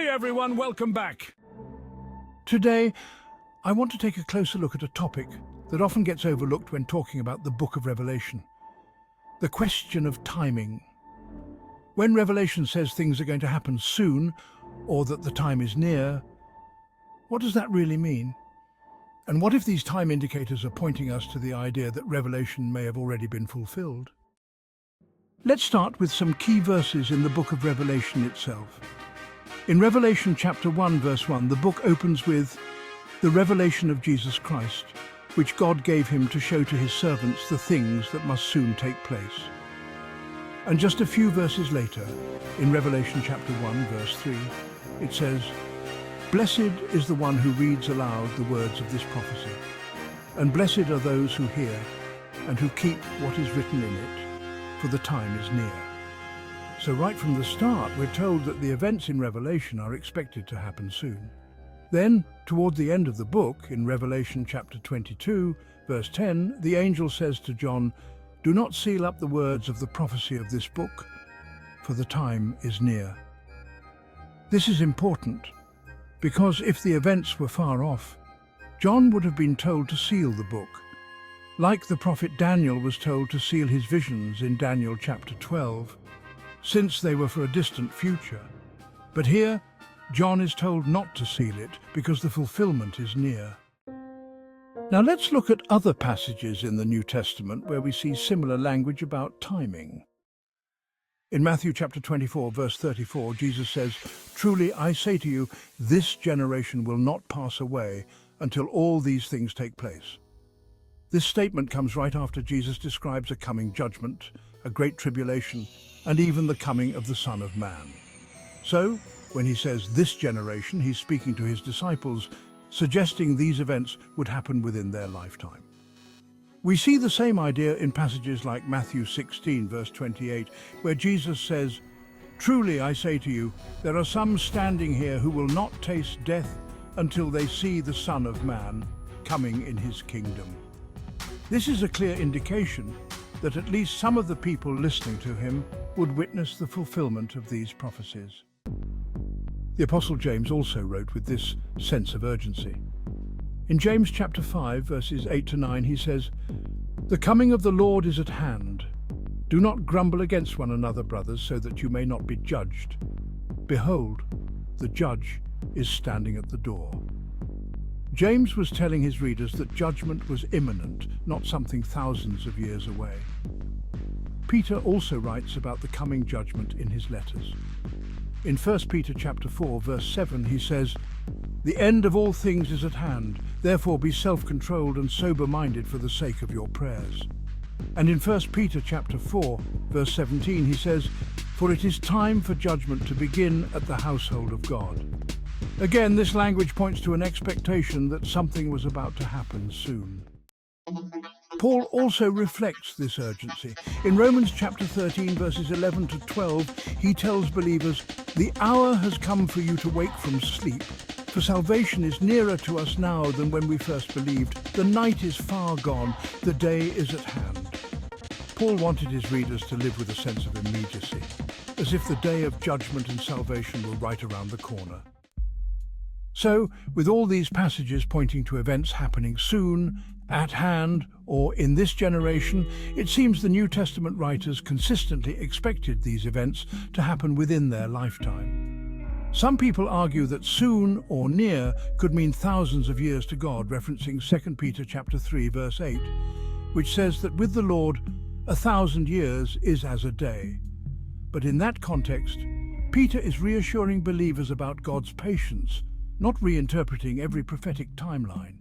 Hey everyone, welcome back. Today, I want to take a closer look at a topic that often gets overlooked when talking about the Book of Revelation. The question of timing. When Revelation says things are going to happen soon, or that the time is near, what does that really mean? And what if these time indicators are pointing us to the idea that Revelation may have already been fulfilled? Let's start with some key verses in the Book of Revelation itself. In Revelation chapter 1, verse 1, the book opens with the revelation of Jesus Christ, which God gave him to show to his servants the things that must soon take place. And just a few verses later, in Revelation chapter 1, verse 3, it says, "Blessed is the one who reads aloud the words of this prophecy, and blessed are those who hear and who keep what is written in it, for the time is near." So right from the start, we're told that the events in Revelation are expected to happen soon. Then, toward the end of the book, in Revelation chapter 22, verse 10, the angel says to John, "Do not seal up the words of the prophecy of this book, for the time is near." This is important, because if the events were far off, John would have been told to seal the book, like the prophet Daniel was told to seal his visions in Daniel chapter 12, since they were for a distant future. But here, John is told not to seal it because the fulfillment is near. Now let's look at other passages in the New Testament where we see similar language about timing. In Matthew chapter 24, verse 34, Jesus says, "Truly I say to you, this generation will not pass away until all these things take place." This statement comes right after Jesus describes a coming judgment, a great tribulation, and even the coming of the Son of Man. So, when he says this generation, he's speaking to his disciples, suggesting these events would happen within their lifetime. We see the same idea in passages like Matthew 16, verse 28, where Jesus says, "Truly I say to you, there are some standing here who will not taste death until they see the Son of Man coming in his kingdom." This is a clear indication that at least some of the people listening to him would witness the fulfillment of these prophecies. The Apostle James also wrote with this sense of urgency. In James chapter 5, verses 8 to 9, he says, "The coming of the Lord is at hand. Do not grumble against one another, brothers, so that you may not be judged. Behold, the judge is standing at the door." James was telling his readers that judgment was imminent, not something thousands of years away. Peter also writes about the coming judgment in his letters. In 1 Peter chapter 4, verse 7, he says, "The end of all things is at hand, therefore be self-controlled and sober-minded for the sake of your prayers." And in 1 Peter chapter 4, verse 17, he says, "For it is time for judgment to begin at the household of God." Again, this language points to an expectation that something was about to happen soon. Paul also reflects this urgency. In Romans chapter 13, verses 11 to 12, he tells believers, "The hour has come for you to wake from sleep, for salvation is nearer to us now than when we first believed. The night is far gone, the day is at hand." Paul wanted his readers to live with a sense of immediacy, as if the day of judgment and salvation were right around the corner. So, with all these passages pointing to events happening soon, at hand, or in this generation, it seems the New Testament writers consistently expected these events to happen within their lifetime. Some people argue that soon or near could mean thousands of years to God, referencing 2 Peter chapter 3, verse 8, which says that with the Lord, 1,000 years is as a day. But in that context, Peter is reassuring believers about God's patience, not reinterpreting every prophetic timeline.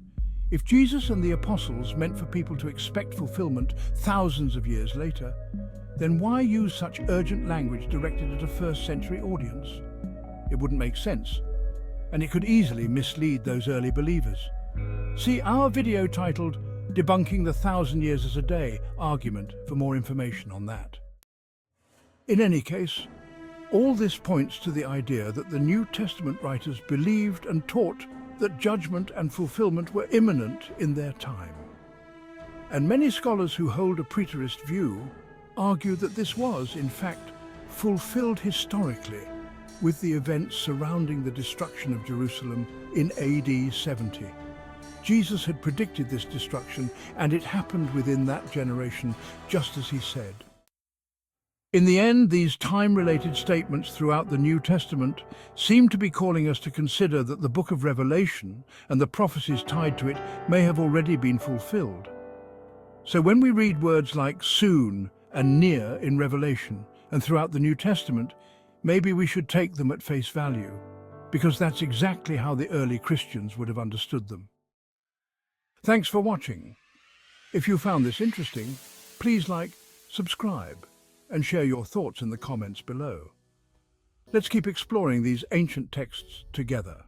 If Jesus and the apostles meant for people to expect fulfillment thousands of years later, then why use such urgent language directed at a first-century audience? It wouldn't make sense, and it could easily mislead those early believers. See our video titled "Debunking the 1,000 Years as a Day" argument for more information on that. In any case, all this points to the idea that the New Testament writers believed and taught that judgment and fulfillment were imminent in their time. And many scholars who hold a preterist view argue that this was, in fact, fulfilled historically, with the events surrounding the destruction of Jerusalem in AD 70. Jesus had predicted this destruction, and it happened within that generation, just as he said. In the end, these time-related statements throughout the New Testament seem to be calling us to consider that the book of Revelation and the prophecies tied to it may have already been fulfilled. So when we read words like soon and near in Revelation and throughout the New Testament, maybe we should take them at face value, because that's exactly how the early Christians would have understood them. Thanks for watching. If you found this interesting, please like, subscribe, and share your thoughts in the comments below. Let's keep exploring these ancient texts together.